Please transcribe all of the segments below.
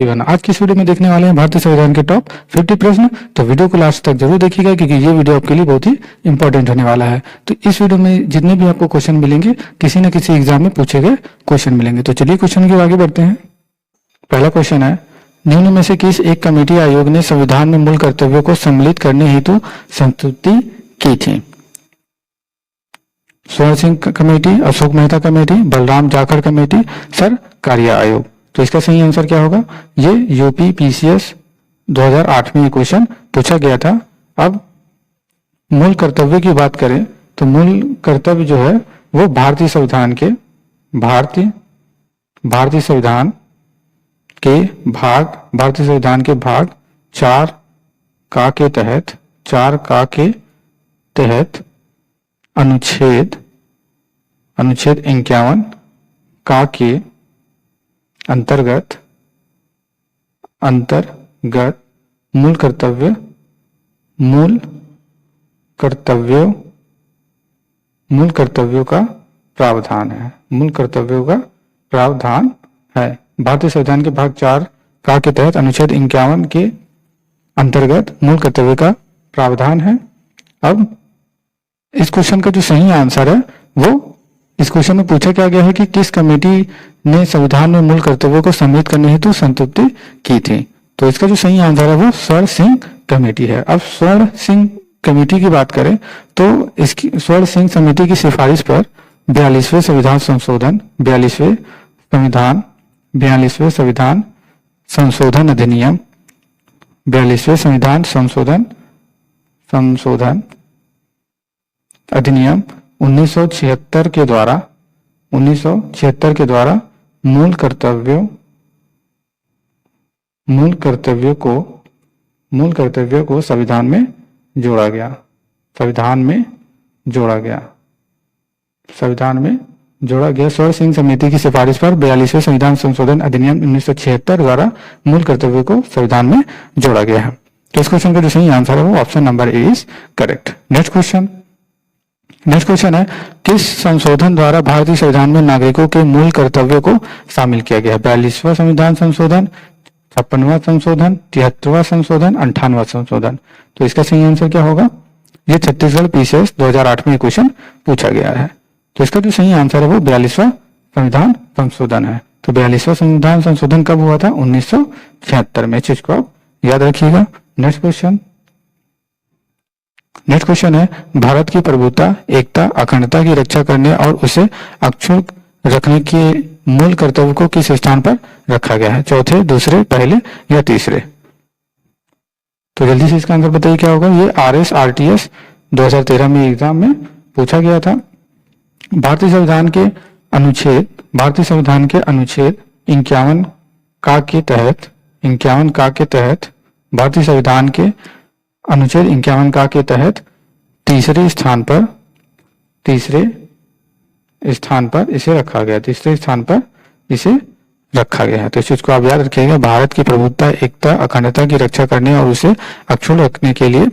आज की इस वीडियो में देखने वाले हैं भारतीय संविधान के टॉप 50 प्रश्न। तो वीडियो को लास्ट तक जरूर देखिएगा क्योंकि ये वीडियो आपके लिए बहुत ही इंपॉर्टेंट होने वाला है। तो इस वीडियो में जितने भी आपको क्वेश्चन मिलेंगे किसी न किसी एग्जाम में पूछे गए क्वेश्चन मिलेंगे। तो चलिए क्वेश्चन की आगे बढ़ते हैं। पहला क्वेश्चन है, निम्न में से किस एक कमेटी आयोग ने संविधान में मूल कर्तव्यों को सम्मिलित करने हेतु संस्तुति की थी? स्वर्ण Singh committee, Ashok Mehta committee, Balram Jakhar committee, sir कार्य आयोग। तो इसका सही आंसर क्या होगा? ये यूपी पीसीएस 2008 में ये क्वेश्चन पूछा गया था। अब मूल कर्तव्य की बात करें तो मूल कर्तव्य जो है वो भारतीय संविधान के भाग 4 का के तहत अनुच्छेद 51 का के अंतर्गत मूल कर्तव्यों का प्रावधान है। भारतीय संविधान के भाग 4 का के तहत अनुच्छेद 51 के अंतर्गत मूल कर्तव्य का प्रावधान है। अब इस क्वेश्चन का जो सही आंसर है वो इस क्वेश्चन में पूछा क्या गया है कि किस कमेटी ने संविधान में मूल कर्तव्यों को सम्मिलित करने हेतु संस्तुति की थी। तो इसका जो सही आंसर है वो स्वर्ण सिंह कमेटी है। अब स्वर्ण सिंह कमेटी की बात करें तो इसकी स्वर्ण सिंह समिति की सिफारिश पर 42वें संविधान संशोधन अधिनियम 42वें संशोधन अधिनियम 1976 के द्वारा मूल कर्तव्यों को संविधान में जोड़ा गया। स्वर्ण सिंह समिति की सिफारिश पर 42वें संविधान संशोधन अधिनियम 1976 द्वारा मूल कर्तव्यों को संविधान में जोड़ा गया है। तो इस क्वेश्चन का जो सही आंसर है वो option number A is correct. Next question है, किस संशोधन द्वारा भारतीय संविधान में नागरिकों के मूल कर्तव्यों को शामिल किया गया? 42वां संविधान संशोधन, 56वां संशोधन, 73वां संशोधन, 58वां संशोधन। तो इसका सही आंसर क्या होगा? ये छत्तीसगढ़ पीसीएस 2008 में क्वेश्चन पूछा गया है। तो इसका जो सही आंसर है वो 42वां संविधान संशोधन है। तो 42वां संविधान संशोधन कब हुआ था? 1976 में। चीज को आप याद रखिएगा। नेक्स्ट क्वेश्चन है, भारत की प्रभुता, एकता, अखंडता की रक्षा करने और उसे अक्षुण्ण रखने के मूल कर्तव्य को किस स्थान पर रखा गया है? चौथे, दूसरे, पहले या तीसरे? तो जल्दी से इसका आंसर बताइए क्या होगा? ये RSRTS 2013 में एग्जाम में पूछा गया था। भारतीय संविधान के अनुच्छेद 51 का के तहत भारतीय संविधान के अनुच्छेद 51 का के तहत तीसरे स्थान पर इसे रखा गया। तो इस चीज को आप याद रखिएगा। भारत की प्रभुता, एकता, अखंडता की रक्षा करने और उसे अक्षुण्ण रखने के लिए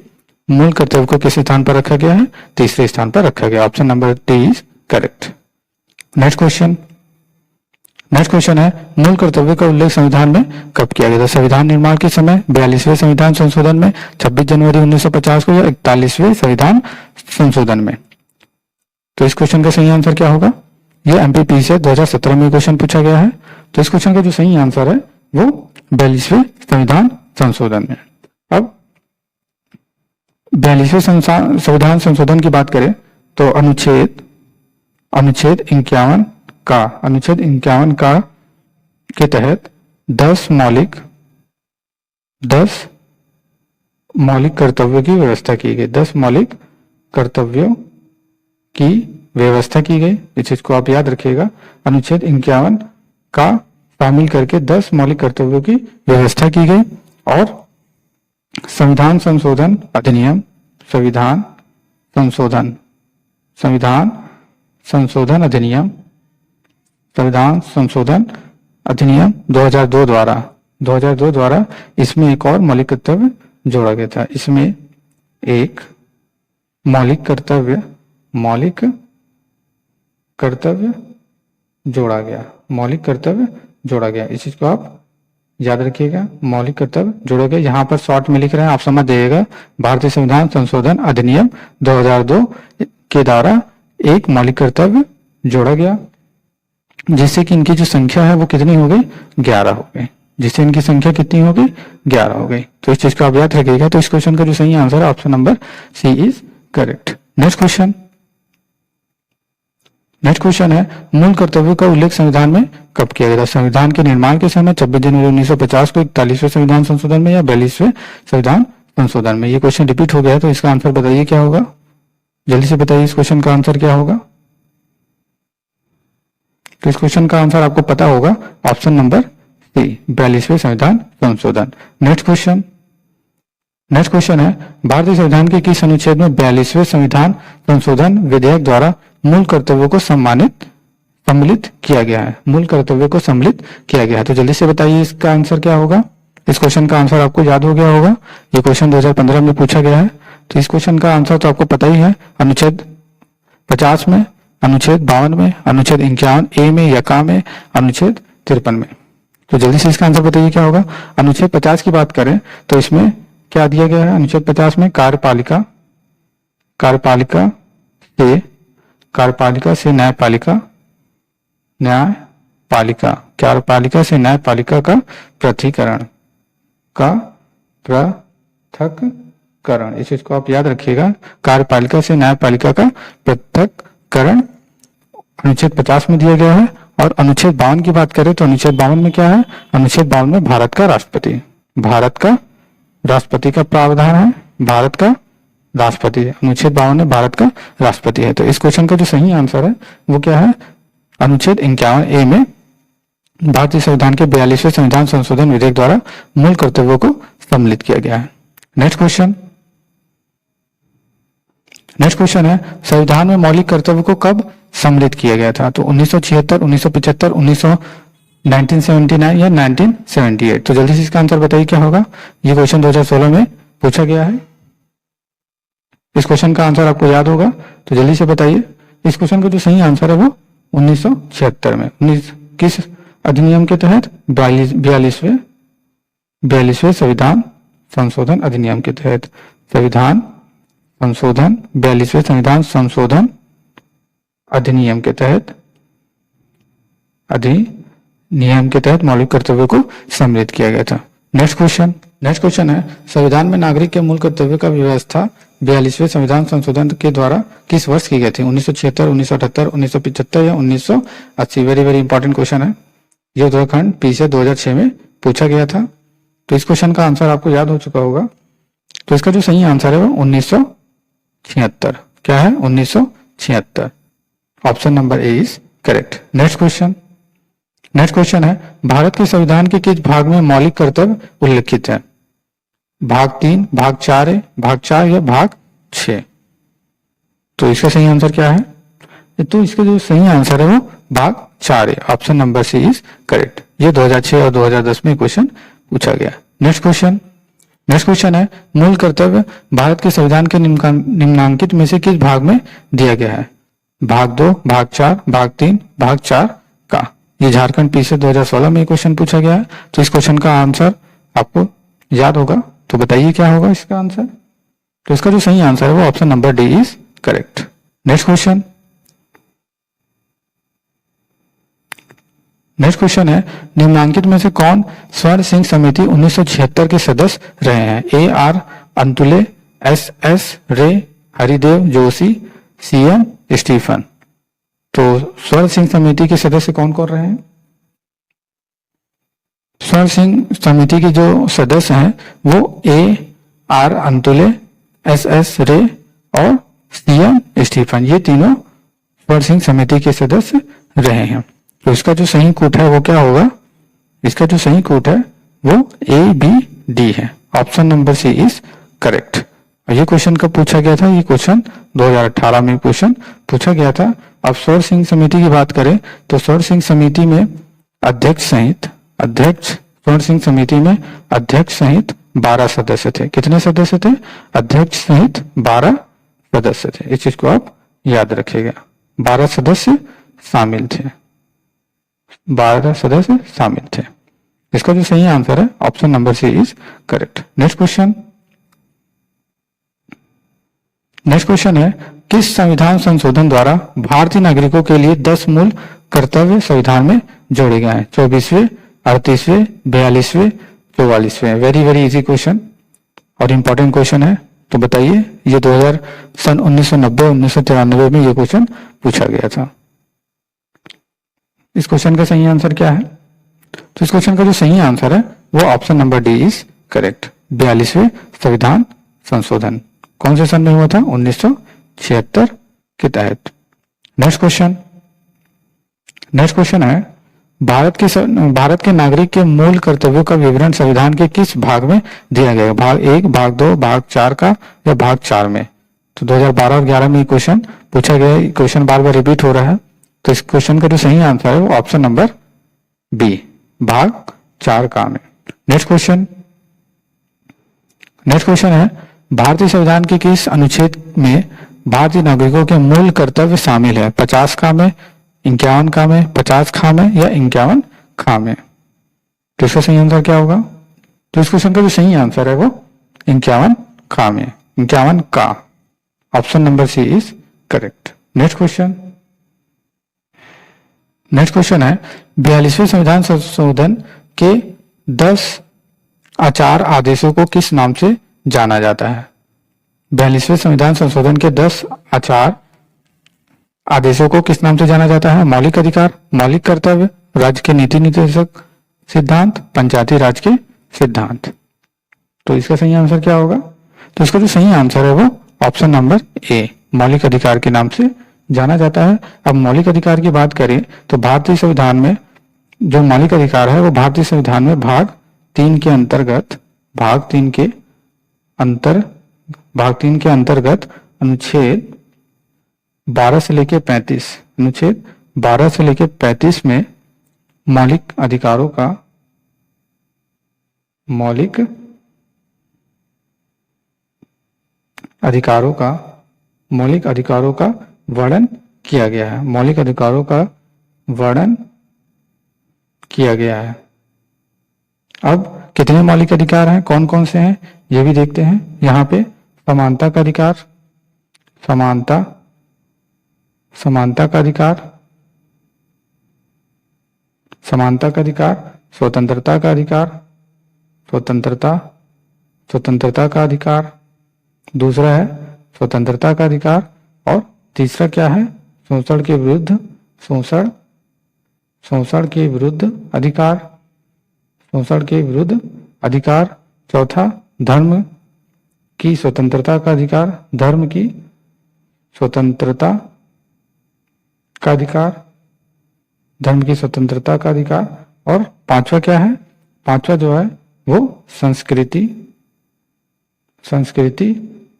मूल कर्तव्य को किस स्थान पर रखा गया है? तीसरे स्थान पर रखा गया। Option number D is correct. Next question है, मूल कर्तव्य का उल्लेख संविधान में कब किया गया था? संविधान निर्माण के समय, 42वें संविधान संशोधन में, 26 जनवरी 1950 को, या 41वें संविधान संशोधन में? तो इस क्वेश्चन का सही आंसर क्या होगा? ये एमपीपी से 2017 में क्वेश्चन पूछा गया है। तो इस क्वेश्चन का जो सही आंसर है वो 42वें संविधान संशोधन में। अब 42वें संविधान संशोधन की बात करें तो अनुच्छेद 51 का के तहत 10 मौलिक कर्तव्यों की व्यवस्था की गई। 10 मौलिक कर्तव्यों की व्यवस्था की गई। इस चीज को आप याद रखिएगा। अनुच्छेद 51 का शामिल करके 10 मौलिक कर्तव्यों की व्यवस्था की गई। और संविधान संशोधन अधिनियम 2002 द्वारा इसमें एक और मौलिक कर्तव्य जोड़ा गया था। इसमें एक मौलिक कर्तव्य जोड़ा गया। इस चीज को आप याद रखिएगा, मौलिक कर्तव्य जोड़ोगे। यहाँ पर शॉर्ट में लिख रहे हैं, आप समझ जाइएगा। भारतीय संविधान संशोधन अधिनियम 2002 के द्वारा एक मौलिक कर्तव्य जोड़ा गया, जिससे कि इनकी जो संख्या है वो कितनी हो गई, 11 हो गई। जिससे इनकी संख्या कितनी हो गई, 11 हो गई। तो इस चीज को आप याद रखिएगा। तो इस क्वेश्चन का जो सही आंसर है option number C is correct. Next question है, मूल कर्तव्यों का उल्लेख संविधान में कब किया गया था? संविधान के निर्माण के समय 26 जनवरी 1950 को 41वें संविधान संशोधन में या 42वें संविधान संशोधन में? ये क्वेश्चन रिपीट हो गया है, तो इसका आंसर बताइए क्या होगा, जल्दी से बताइए इस क्वेश्चन का आंसर क्या होगा। तो इस क्वेश्चन का आंसर आपको पता होगा, ऑप्शन नंबर सी 42वें संविधान संशोधन। नेक्स्ट क्वेश्चन है, भारतीय संविधान के किस अनुच्छेद में 42वें संविधान संशोधन विधेयक द्वारा मूल कर्तव्यों को सम्मिलित किया गया है? मूल कर्तव्यों को सम्मिलित किया गया है, तो जल्दी से बताइए इसका आंसर क्या होगा। इस क्वेश्चन का आंसर आपको याद हो गया होगा, ये क्वेश्चन 2015 में पूछा गया है। तो इस क्वेश्चन का आंसर तो आपको पता ही है, अनुच्छेद 50 में, अनुच्छेद 52 में, अनुच्छेद 51A में या का में, अनुच्छेद 53 में। तो जल्दी से इसका आंसर बताइए क्या होगा। अनुच्छेद 50 की बात करें तो इसमें क्या दिया गया है? अनुच्छेद 50 में कार्यपालिका से न्यायपालिका से न्यायपालिका का पृथक्करण। इस चीज को आप याद रखिएगा, कार्यपालिका से न्यायपालिका का पृथक्करण अनुच्छेद 50 में दिया गया है। और अनुच्छेद 52 की बात करें तो अनुच्छेद 52 में क्या है? अनुच्छेद 52 में भारत का राष्ट्रपति का प्रावधान है। भारत का राष्ट्रपति, अनुच्छेद 52 में भारत का राष्ट्रपति है। तो इस क्वेश्चन का जो सही आंसर है वो क्या है? अनुच्छेद 51A में भारतीय संविधान के 42वें संविधान संशोधन विधेयक द्वारा मूल कर्तव्यों को सम्मिलित किया गया है। नेक्स्ट क्वेश्चन है, संविधान में मौलिक कर्तव्य को कब सम्मिलित किया गया था? तो 1976, 1975, 1979 या 1978? तो जल्दी से इसका आंसर बताइए क्या होगा। ये क्वेश्चन 2016 में पूछा गया है। इस क्वेश्चन का आंसर आपको याद होगा, तो जल्दी से बताइए। इस क्वेश्चन का जो सही आंसर है वो 1976 में। किस अधिनियम के तहत? 42वें संविधान संशोधन अधिनियम के तहत। 42वें संविधान संशोधन अधिनियम के तहत मौलिक कर्तव्यों को सम्मिलित किया गया था। नेक्स्ट क्वेश्चन है, संविधान में नागरिक के मूल कर्तव्यों का व्यवस्था 42वें संविधान संशोधन के द्वारा किस वर्ष की गई थी? 1976, 1978, 1975 या 1980? वेरी वेरी इंपॉर्टेंट क्वेश्चन है, ये उत्तराखंड पीछे 2006 में पूछा गया था। तो इस क्वेश्चन का आंसर आपको याद हो चुका होगा। तो इसका जो सही आंसर है वो 1976। क्या है? 1976। Option number A is correct. Next question है, भारत के संविधान के किस भाग में मौलिक कर्तव्य उल्लिखित है? भाग 3, भाग 4 है, भाग 4 या भाग 6? तो इसका सही आंसर क्या है? तो इसका जो सही आंसर है वो भाग 4 है। Option number C is correct. ये 2006 और 2010 में क्वेश्चन पूछा गया। नेक्स्ट क्वेश्चन है, मूल कर्तव्य भारत के संविधान के निम्नांकित में से किस भाग में दिया गया है? भाग 2, भाग 4, भाग 3, भाग 4 का? ये झारखंड पीछे 2016 में क्वेश्चन पूछा गया है। तो इस क्वेश्चन का आंसर आपको याद होगा, तो बताइए क्या होगा इसका आंसर। तो इसका जो सही आंसर है वो option number D is correct. Next question है, निम्नांकित में से कौन स्वर्ण सिंह समिति 1976 के सदस्य रहे हैं? A.R. अंतुले, S.S. रे, हरिदेव जोशी, C.M. स्टीफन? तो स्वर्ण सिंह समिति के सदस्य कौन कौन रहे हैं? स्वर्ण सिंह समिति के जो सदस्य हैं वो A.R. अंतुले, S.S. रे और C.M. स्टीफन, ये तीनों स्वर्ण सिंह समिति के सदस्य रहे हैं। तो इसका जो सही कूट है वो क्या होगा? इसका जो सही कूट है वो A.B.D. है। Option number C is correct. और ये क्वेश्चन कब पूछा गया था? ये क्वेश्चन 2018 में क्वेश्चन पूछा गया था। अब स्वर्ण सिंह समिति की बात करें तो स्वर्ण सिंह समिति में अध्यक्ष सहित 12 सदस्य थे। कितने सदस्य थे? अध्यक्ष सहित 12 सदस्य थे। इस चीज को आप याद रखिएगा, 12 सदस्य शामिल थे। इसका जो सही आंसर है option number C is correct. Next question, next question है किस संविधान संशोधन द्वारा भारतीय नागरिकों के लिए 10 मूल कर्तव्य संविधान में जोड़े गए हैं? 24वें, 38वें, 42वें, 44वें। वेरी वेरी इजी क्वेश्चन और इंपॉर्टेंट क्वेश्चन है। तो बताइए, ये 2000 सन 1990 1993 में ये क्वेश्चन पूछा गया था। इस क्वेश्चन का सही आंसर क्या है? तो इस क्वेश्चन का जो सही आंसर है वो option number D is correct. 42वें संविधान संशोधन कौन से सन में हुआ था? 1976 के तहत। नेक्स्ट क्वेश्चन, नेक्स्ट क्वेश्चन है भारत के नागरिक के मूल कर्तव्यों का विवरण संविधान के किस भाग में दिया गया है? भाग 1, भाग 2, भाग 4 का या भाग 4 में? तो 2012 और 11 में ये क्वेश्चन पूछा गया है। क्वेश्चन बार बार रिपीट हो रहा है। तो इस क्वेश्चन का जो सही आंसर है वो ऑप्शन नंबर बी, भाग 4 का में। नेक्स्ट क्वेश्चन, नेक्स्ट क्वेश्चन है भारतीय संविधान के किस अनुच्छेद में भारतीय नागरिकों के मूल कर्तव्य शामिल है? 50 का में, 51 का में, 50 खा में या 51 खा में? तो इसका सही आंसर क्या होगा? तो इस क्वेश्चन का जो सही आंसर है वो 51 खा में, 51 का। Option number C is correct. Next question, next question है 42वें संविधान संशोधन के 10 आचार आदेशों को किस नाम से जाना जाता है? 42वें संविधान संशोधन के 10 आचार आदेशों को किस नाम से जाना जाता है? मौलिक अधिकार, मौलिक कर्तव्य, राज्य के नीति निर्देशक सिद्धांत, पंचायती राज के सिद्धांत। तो इसका सही आंसर क्या होगा? तो इसका जो सही आंसर है वो ऑप्शन नंबर ए, मौलिक अधिकार के नाम से जाना जाता है। अब मौलिक अधिकार की बात करें तो भारतीय संविधान में जो मौलिक अधिकार है वो भारतीय संविधान में भाग 3 के अंतर्गत, भाग 3 के अंतर्गत अनुच्छेद 12 से लेके 35, अनुच्छेद 12 से लेके 35 में मौलिक अधिकारों का वर्णन किया गया है। मौलिक अधिकारों का वर्णन किया गया है। अब कितने मौलिक अधिकार हैं, कौन कौन से हैं, ये भी देखते हैं। यहाँ पे समानता का अधिकार, समानता का अधिकार, समानता का अधिकार, स्वतंत्रता का अधिकार, स्वतंत्रता का अधिकार, दूसरा है स्वतंत्रता का अधिकार, और तीसरा क्या है? शोषण के विरुद्ध अधिकार, शोषण के विरुद्ध अधिकार। चौथा धर्म की स्वतंत्रता का अधिकार, धर्म की स्वतंत्रता का अधिकार, धर्म की स्वतंत्रता का अधिकार। और पांचवा क्या है? पांचवा जो है वो संस्कृति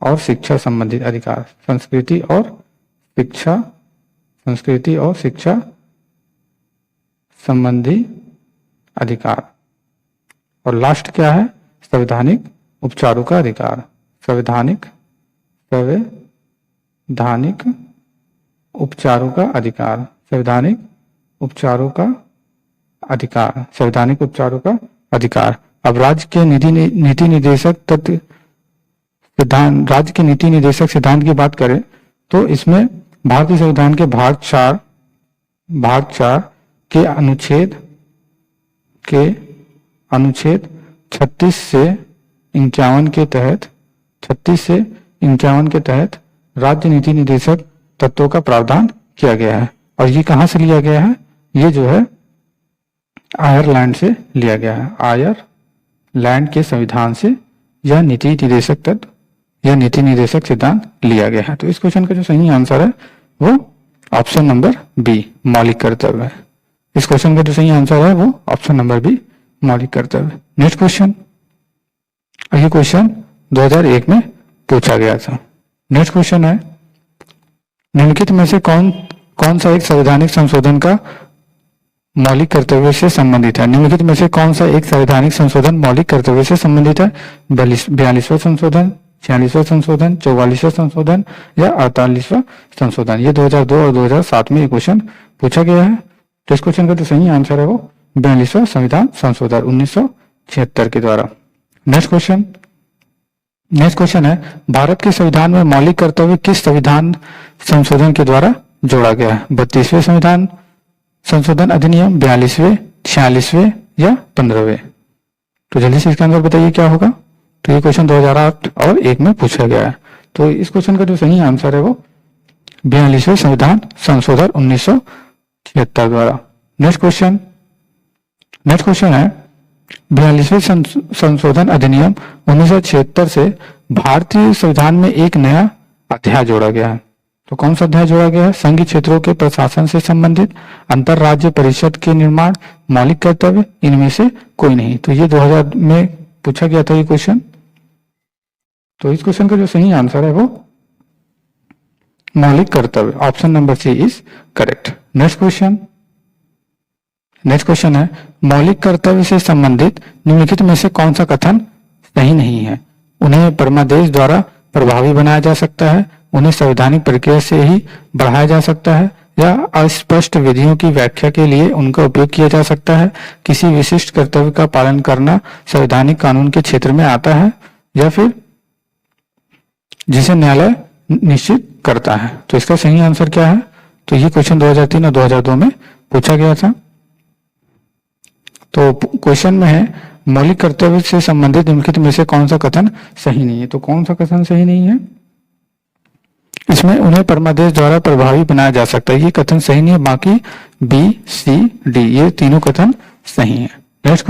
और शिक्षा संबंधित अधिकार, संस्कृति और शिक्षा संबंधी अधिकार। और लास्ट क्या है? संवैधानिक उपचारों का अधिकार, संवैधानिक उपचारों का अधिकार, संवैधानिक उपचारों का अधिकार, संवैधानिक उपचारों का अधिकार। अब राज्य के नीति निर्देशक तत्व सिद्धांत, राज्य के नीति निर्देशक सिद्धांत की बात करें तो इसमें भारतीय संविधान के भाग 4 के अनुच्छेद 36 से 51 के तहत राज्य नीति निर्देशक तत्वों का प्रावधान किया गया है। और ये कहां से लिया गया है? ये जो है आयरलैंड से लिया गया है। आयरलैंड के संविधान से यह नीति निर्देशक तत्व या नीति निर्देशक सिद्धांत लिया गया है। तो इस क्वेश्चन का जो सही आंसर है वो ऑप्शन नंबर बी, मौलिक कर्तव्य है। इस क्वेश्चन का जो सही आंसर है वो ऑप्शन नंबर बी, मौलिक कर्तव्य। नेक्स्ट क्वेश्चन, ये क्वेश्चन 2001 में पूछा गया था। नेक्स्ट क्वेश्चन है निम्नलिखित में से कौन सा एक संवैधानिक संशोधन का मौलिक कर्तव्य से संबंधित है? निम्नलिखित में से कौन सा एक संवैधानिक संशोधन मौलिक कर्तव्य से संबंधित है? 42वां संशोधन, 46वां संशोधन, 44वां संशोधन या 48वां संशोधन? ये 2002 और 2007 में ये क्वेश्चन पूछा गया है। तो इस क्वेश्चन का जो सही आंसर है वो 42वां संविधान संशोधन 1976 के द्वारा। नेक्स्ट क्वेश्चन है, भारत के संविधान में मौलिक कर्तव्य किस संविधान संशोधन के द्वारा जोड़ा गया है? 32वें संविधान संशोधन अधिनियम, 42वें, 46वें या 15वें? तो जल्दी से इसका आंसर बताइए क्या होगा। तो ये क्वेश्चन 2008 और 1 में पूछा गया है। तो इस क्वेश्चन का जो सही आंसर है वो 42वें संविधान संशोधन 1976 द्वारा। नेक्स्ट क्वेश्चन है, 42वें संशोधन अधिनियम 1976 से भारतीय संविधान में एक नया अध्याय जोड़ा गया है। तो कौन सा अध्याय जोड़ा गया है? संघीय क्षेत्रों के प्रशासन से संबंधित, अंतरराज्य परिषद के निर्माण, मौलिक कर्तव्य, इनमें से कोई नहीं। तो ये 2000 में पूछा गया था ये क्वेश्चन। तो इस क्वेश्चन का जो सही आंसर है वो मौलिक कर्तव्य, option number C is correct. Next question है, मौलिक कर्तव्य से संबंधित निम्नलिखित में से कौन सा कथन सही नहीं है? उन्हें परमादेश द्वारा प्रभावी बनाया जा सकता है, उन्हें संवैधानिक प्रक्रिया से ही बढ़ाया जा सकता है, या अस्पष्ट विधियों की व्याख्या के लिए उनका उपयोग किया जा सकता है, किसी विशिष्ट कर्तव्य का पालन करना संवैधानिक कानून के क्षेत्र में आता है, या फिर जिसे न्यायालय निश्चित करता है। तो इसका सही आंसर क्या है? तो ये क्वेश्चन 2003 और 2002 में पूछा गया था। तो क्वेश्चन में है, मौलिक कर्तव्य से संबंधित निम्नलिखित में से कौन सा कथन सही नहीं है? तो कौन सा कथन सही नहीं है? इसमें उन्हें परमादेश द्वारा प्रभावी बनाया जा सकता है, ये कथन सही नहीं है। बाकी बी, सी, डी ये तीनों कथन सही है। नेक्स्ट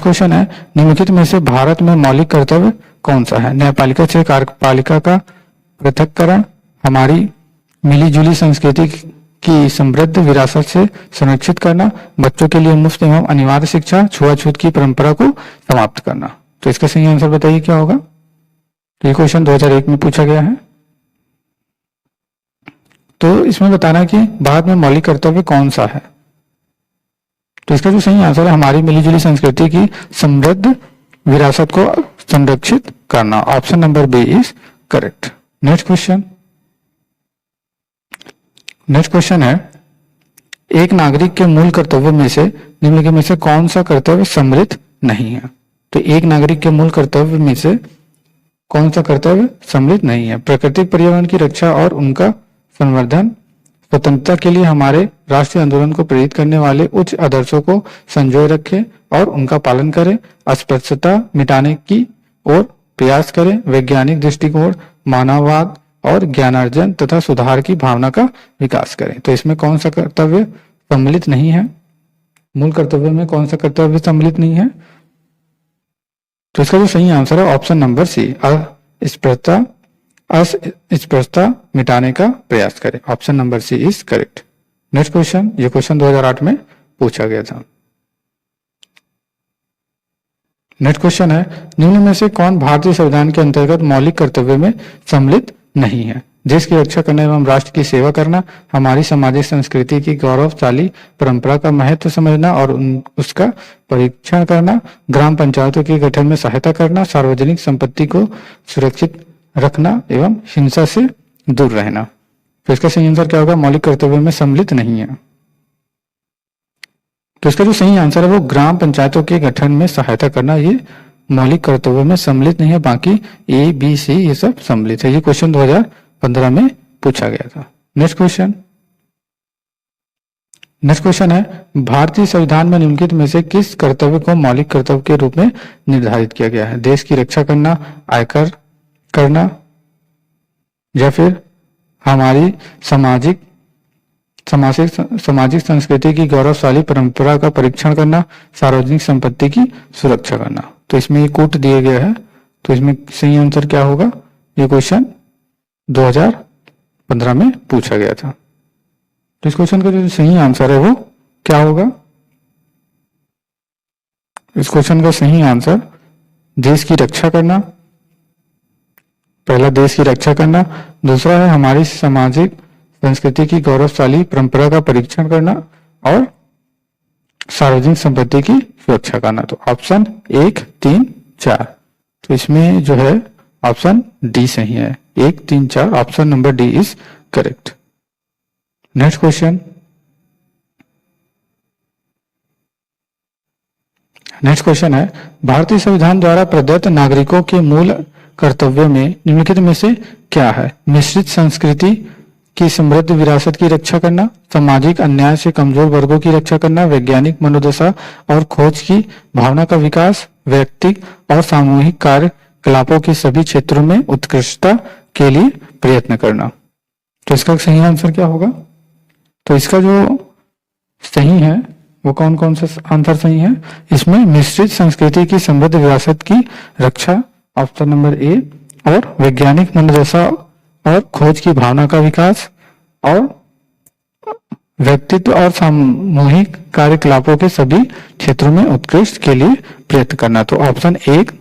क्वेश्चन है, निम्नलिखित में से भारत में मौलिक कर्तव्य कौन सा है? न्यायपालिका से कार्यपालिका का पृथक्करण, हमारी मिलीजुली संस्कृति की समृद्ध विरासत से संरक्षित करना, बच्चों के लिए मुफ्त एवं अनिवार्य शिक्षा, छुआछूत की परंपरा को समाप्त करना। तो इसका सही आंसर बताइए क्या होगा। तो ये क्वेश्चन 2001 में पूछा गया है। तो इसमें बताना कि भारत में मौलिक कर्तव्य कौन सा है। तो इसका जो सही आंसर है, हमारी मिलीजुली संस्कृति की समृद्ध विरासत को संरक्षित करना, option number B is correct. Next question है, एक नागरिक के मूल कर्तव्य में से निम्नलिखित में से कौन सा कर्तव्य सम्मिलित नहीं है? तो एक नागरिक के मूल कर्तव्य में से कौन सा कर्तव्य सम्मिलित नहीं है? प्राकृतिक पर्यावरण की रक्षा और उनका संवर्धन, स्वतंत्रता के लिए हमारे राष्ट्रीय आंदोलन को प्रेरित करने वाले उच्च आदर्शों को संजोए रखे और उनका पालन करें, अस्पृश्यता मिटाने की ओर प्रयास करें, वैज्ञानिक दृष्टिकोण, मानववाद और ज्ञानार्जन तथा सुधार की भावना का विकास करें। तो इसमें कौन सा कर्तव्य सम्मिलित नहीं है? मूल कर्तव्य में कौन सा कर्तव्य सम्मिलित नहीं है? तो इसका जो सही आंसर है ऑप्शन नंबर सी, अस्पृश्यता मिटाने का प्रयास करें, option number C is correct. Next question, ये क्वेश्चन 2008 में पूछा गया था। नेक्स्ट क्वेश्चन है, निम्न में से कौन भारतीय संविधान के अंतर्गत मौलिक कर्तव्य में सम्मिलित नहीं है? देश की रक्षा करना एवं राष्ट्र की सेवा करना, हमारी सामाजिक संस्कृति की गौरवशाली परंपरा का महत्व समझना और उसका परीक्षण करना, ग्राम पंचायतों के गठन में सहायता करना, सार्वजनिक संपत्ति को सुरक्षित रखना एवं हिंसा से दूर रहना। तो इसका सही आंसर क्या होगा? मौलिक कर्तव्य में सम्मिलित नहीं है। तो इसका जो सही आंसर है वो ग्राम पंचायतों के गठन में सहायता करना, ये मौलिक कर्तव्य में सम्मिलित नहीं है। बाकी ए, बी, सी ये सब सम्मिलित है। ये क्वेश्चन 2015 में पूछा गया था। नेक्स्ट क्वेश्चन है, भारतीय संविधान में निम्नलिखित में से किस कर्तव्य को मौलिक कर्तव्य के रूप में निर्धारित किया गया है? देश की रक्षा करना, आयकर करना, या फिर हमारी सामाजिक संस्कृति की गौरवशाली परंपरा का परीक्षण करना, सार्वजनिक संपत्ति की सुरक्षा करना। तो इसमें ये कोट दिए गए हैं। तो इसमें सही आंसर क्या होगा? ये क्वेश्चन 2015 में पूछा गया था। तो इस क्वेश्चन का जो सही आंसर है वो क्या होगा? इस क्वेश्चन का सही आंसर देश की रक्षा करना, पहला देश की रक्षा करना, दूसरा है हमारी सामाजिक संस्कृति की गौरवशाली परंपरा का परीक्षण करना और सार्वजनिक संपत्ति की सुरक्षा करना। तो ऑप्शन 1, 3, 4। तो इसमें जो है ऑप्शन डी सही है। 1, 3, 4 option number D is correct. Next next question है, भारतीय संविधान द्वारा प्रदत्त नागरिकों के मूल कर्तव्यों में निम्नलिखित में से क्या है? मिश्रित संस्कृति की समृद्ध विरासत की रक्षा करना, सामाजिक अन्याय से कमजोर वर्गों की रक्षा करना, वैज्ञानिक मनोदशा और खोज की भावना का विकास, व्यक्तिगत और सामूहिक कार्यकलापों के सभी क्षेत्रों में उत्कृष्टता के लिए प्रयत्न करना। तो इसका सही आंसर क्या होगा? तो इसका जो सही है वो कौन कौन सा आंसर सही है? इसमें मिश्रित संस्कृति की समृद्ध विरासत की रक्षा, ऑप्शन नंबर ए, और वैज्ञानिक मनोदशा और खोज की भावना का विकास, और व्यक्तित्व और सामूहिक कार्यकलापों के सभी क्षेत्रों में उत्कृष्ट के लिए प्रयत्न करना। तो ऑप्शन 1,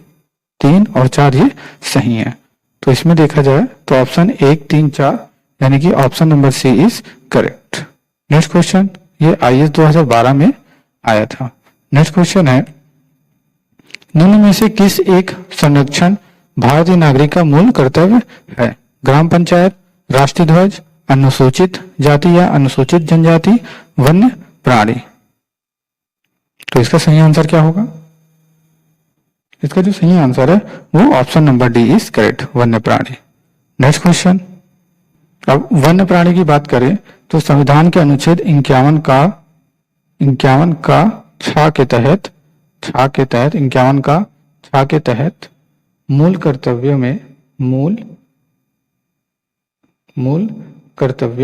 3 और 4 ये सही है। तो इसमें देखा जाए तो ऑप्शन 1, 3, 4 यानी कि option number C is correct. Next question, ये IAS 2012 में आया था। नेक्स्ट क्वेश्चन है, निम्न में से किस एक संरक्षण भारतीय नागरिक का मूल कर्तव्य है? ग्राम पंचायत, राष्ट्रीय ध्वज, अनुसूचित जाति या अनुसूचित जनजाति, वन्य प्राणी। तो इसका सही आंसर क्या होगा? इसका जो सही आंसर है वो option number D is correct, वन्य प्राणी। नेक्स्ट क्वेश्चन, अब वन्य प्राणी की बात करें तो संविधान के अनुच्छेद 51 का छा के तहत मूल कर्तव्यों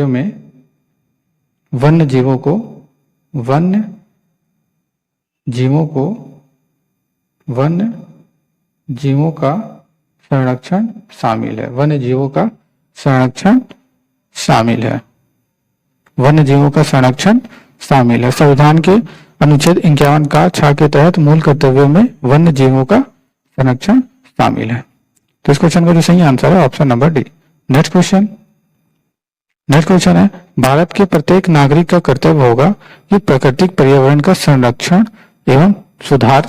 में वन्य जीवों का संरक्षण शामिल है। वन्य जीवों का संरक्षण शामिल है। संविधान के अनुच्छेद 51 का छा के तहत मूल कर्तव्यों में वन्य जीवों का संरक्षण शामिल है। तो इस क्वेश्चन का जो सही आंसर है option number D. Next question है, भारत के प्रत्येक नागरिक का कर्तव्य होगा कि प्राकृतिक पर्यावरण का संरक्षण एवं सुधार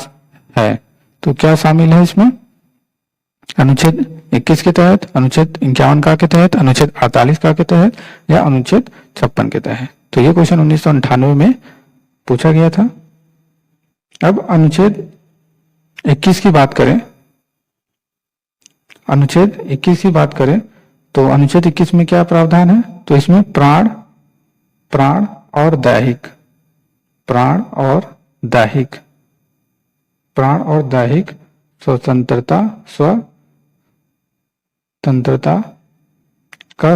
है। तो क्या शामिल है इसमें? अनुच्छेद 21 के तहत, अनुच्छेद 51 का के तहत, अनुच्छेद 48 का के तहत या अनुच्छेद 56 के तहत। तो ये क्वेश्चन 1998 में पूछा गया था। अब अनुच्छेद 21 की बात करें, तो अनुच्छेद 21 में क्या प्रावधान है? तो इसमें प्राण और दैहिक स्वतंत्रता का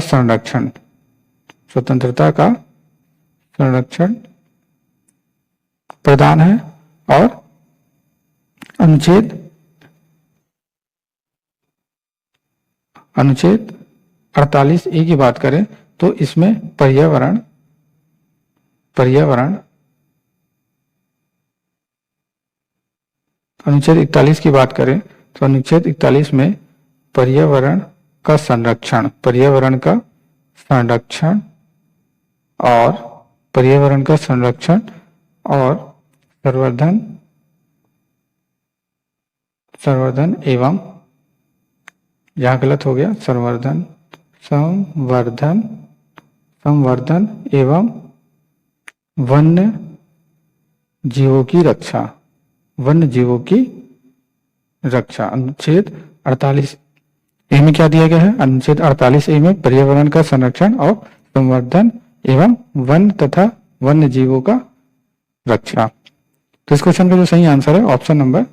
संरक्षण प्रदान है। और अनुच्छेद 48A की बात करें तो इसमें पर्यावरण अनुच्छेद 41 की बात करें तो अनुच्छेद 41 में पर्यावरण का संरक्षण और संवर्धन एवं, यहाँ गलत हो गया, संवर्धन एवं वन्य जीवों की रक्षा। अनुच्छेद 48A में क्या दिया गया है? अनुच्छेद 48A में पर्यावरण का संरक्षण और संवर्धन एवं वन तथा वन्य जीवों का रक्षा। तो इस क्वेश्चन का जो सही आंसर है ऑप्शन नंबर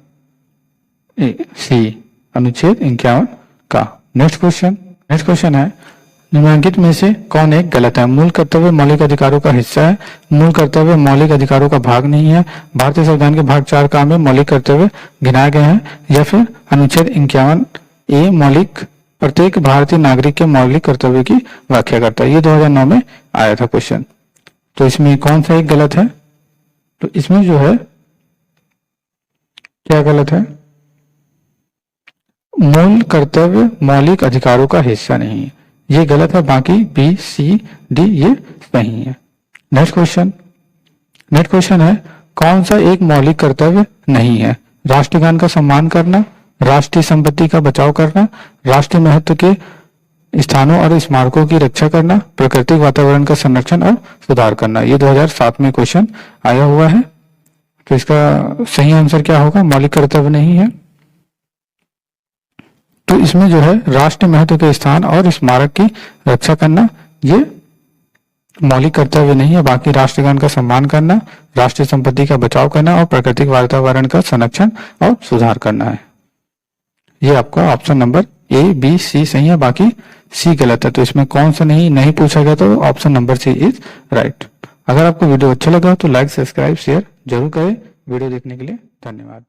सी, अनुच्छेद 51 का। नेक्स्ट क्वेश्चन है, निम्नलिखित में से कौन एक गलत है? मूल कर्तव्य मौलिक अधिकारों का हिस्सा है, मूल कर्तव्य मौलिक अधिकारों का भाग नहीं है, भारतीय संविधान के भाग 4 का में मौलिक कर्तव्य गिनाए गए हैं, या फिर अनुच्छेद 51A प्रत्येक भारतीय नागरिक के मौलिक कर्तव्य की व्याख्या करता है। ये 2009 में आया था क्वेश्चन। तो इसमें कौन सा एक गलत है? तो इसमें जो है क्या गलत है? मूल कर्तव्य मौलिक अधिकारों का हिस्सा नहीं है, ये गलत है। बाकी B, C, D ये सही है। नेक्स्ट क्वेश्चन है, कौन सा एक मौलिक कर्तव्य नहीं है? राष्ट्रगान का सम्मान करना, राष्ट्रीय संपत्ति का बचाव करना, राष्ट्रीय महत्व के स्थानों और स्मारकों की रक्षा करना, प्राकृतिक वातावरण का संरक्षण और सुधार करना। ये 2007 में क्वेश्चन आया हुआ है। तो इसका सही आंसर क्या होगा? मौलिक कर्तव्य नहीं है। तो इसमें जो है राष्ट्रीय महत्व के स्थान और स्मारक की रक्षा करना, ये मौलिक कर्तव्य नहीं है। बाकी राष्ट्रगान का सम्मान करना, राष्ट्रीय संपत्ति का बचाव करना और प्राकृतिक वातावरण का संरक्षण और सुधार करना है। ये आपका ऑप्शन नंबर ए, बी, सी सही है, बाकी सी गलत है। तो इसमें कौन सा नहीं पूछा गया, तो option number C is right. अगर आपको वीडियो अच्छा लगा तो लाइक, सब्सक्राइब, शेयर जरूर करें। वीडियो देखने के लिए धन्यवाद।